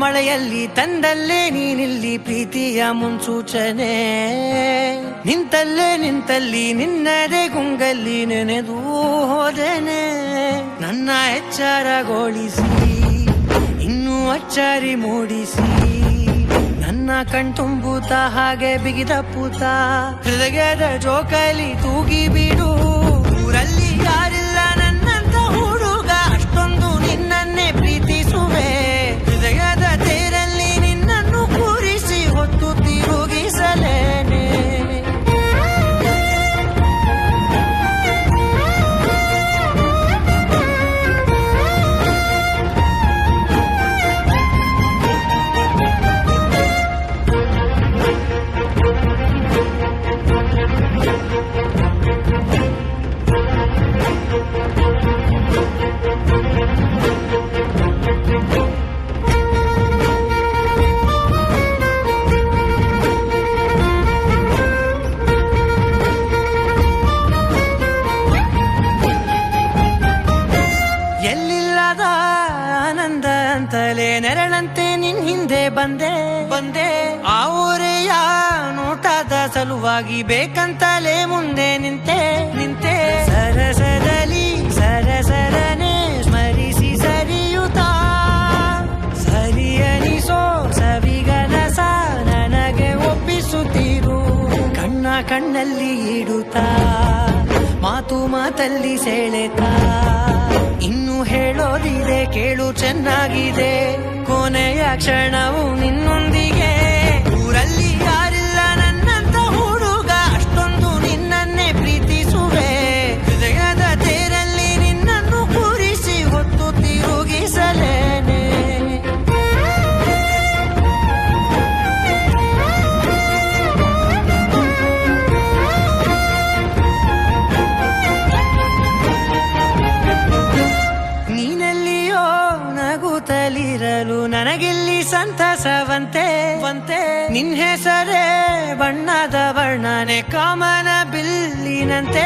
ಮಳೆಯಲ್ಲಿ ತಂದಲ್ಲೇ ನೀನಿಲ್ಲಿ ಪ್ರೀತಿಯ ಮುನ್ಸೂಚನೆ, ನಿಂತಲ್ಲಿ ನಿನ್ನದೇ ಗುಂಗಲ್ಲಿ ನೆನೆದು ಹೋದೆನೆ. ನನ್ನ ಎಚ್ಚರಗೊಳಿಸಿ ಇನ್ನೂ ಅಚ್ಚರಿ ಮೂಡಿಸಿ, ನನ್ನ ಕಣ್ತುಂಬುತ್ತ ಹಾಗೆ ಬಿಗಿದ ಪೂತ ಹೃದಯದ ಜೋಕಲಿ ತೂಗಿ ಬಿಡು. ಊರಲ್ಲಿ ಯಾರಿಲ್ಲ ನನ್ನಂತ ಹುಡುಗ, ಅಷ್ಟೊಂದು ನಿನ್ನನ್ನೇ ಪ್ರೀತಿಸುವೆ. ಹೃದಯದ ತೇರಲ್ಲಿ ನಿನ್ನನ್ನು ಕೂರಿಸಿ ಹೊತ್ತು ತಿರುಗಿಸಲೇನೆ. ಎಲ್ಲಿಲ್ಲದ ಆನಂದ ಅಂತಲೇ ನೆರಳಂತೆ ನಿನ್ ಹಿಂದೆ ಬಂದೆ. ಆ ಊರೆಯ ನೋಟದ ಸಲುವಾಗಿ ಬೇಕಂತಲೇ ಮುಂದೆ ನಿಂತೆ. ಸರಸರಲಿ ಸರಸರನೆ ಸ್ಮರಿಸಿ ಸರಿಯುತ್ತಾ, ಸರಿಯನಿಸೋ ಸವಿಗನಸ ನನಗೆ ಒಪ್ಪಿಸುತ್ತೀರು. ಕಣ್ಣಲ್ಲಿ ಇಡುತ್ತಾ, ಮಾತಲ್ಲಿ ಸೆಳೆತಾ, ಇನ್ನು ಹೇಳೋದಿದೆ ಕೇಳು ಚೆನ್ನಾಗಿದೆ. ಕೊನೆಯ ಕ್ಷಣವು ನಿನ್ನೊಂದಿಗೆ. ಊರಲ್ಲಿ ಯಾರಿಲ್ಲ ನನ್ನಂತ ಹುಡುಗ, ಅಷ್ಟೊಂದು ನಿನ್ನನ್ನೇ ಪ್ರೀತಿಸುವೆ. ಹೃದಯದ ತೇರಲ್ಲಿ ನಿನ್ನನ್ನು ಕೂರಿಸಿ ಹೊತ್ತು ತಿರುಗಿಸಲೇನೆ. ನಗುತ್ತಲಿರಲು ನನಗಿಲ್ಲಿ ಸಂತಸವಂತೆ. ನಿನ್ ಹೆಸರೇ ಬಣ್ಣದ ವರ್ಣನೆ ಕಾಮನ ಬಿಲ್ಲಿನಂತೆ.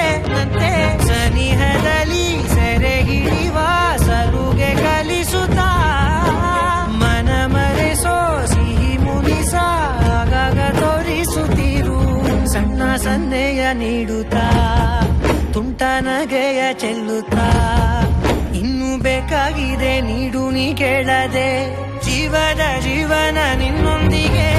ಸನಿಹದಲ್ಲಿ ಸೆರೆ ಹಿಡಿಯುವ ಸಲುಗೆ ಕಲಿಸುತ್ತಾ, ಮನ ಮರೆಸೋ ಸಿಹಿ ಮುನಿಸ ಆಗಾಗ ತೋರಿಸುತ್ತೀರು. ಸಣ್ಣ ಸನ್ನೆಯ ನೀಡುತ್ತಾ, ತುಂಟ ನಗೆಯ ಚೆಲ್ಲುತ್ತಾ, ಇನ್ನು ಬೇಕಾಗಿದೆ ನೀಡು ನೀ ಕೇಳದೆ. ಜೀವನ ನಿನ್ನೊಂದಿಗೆ.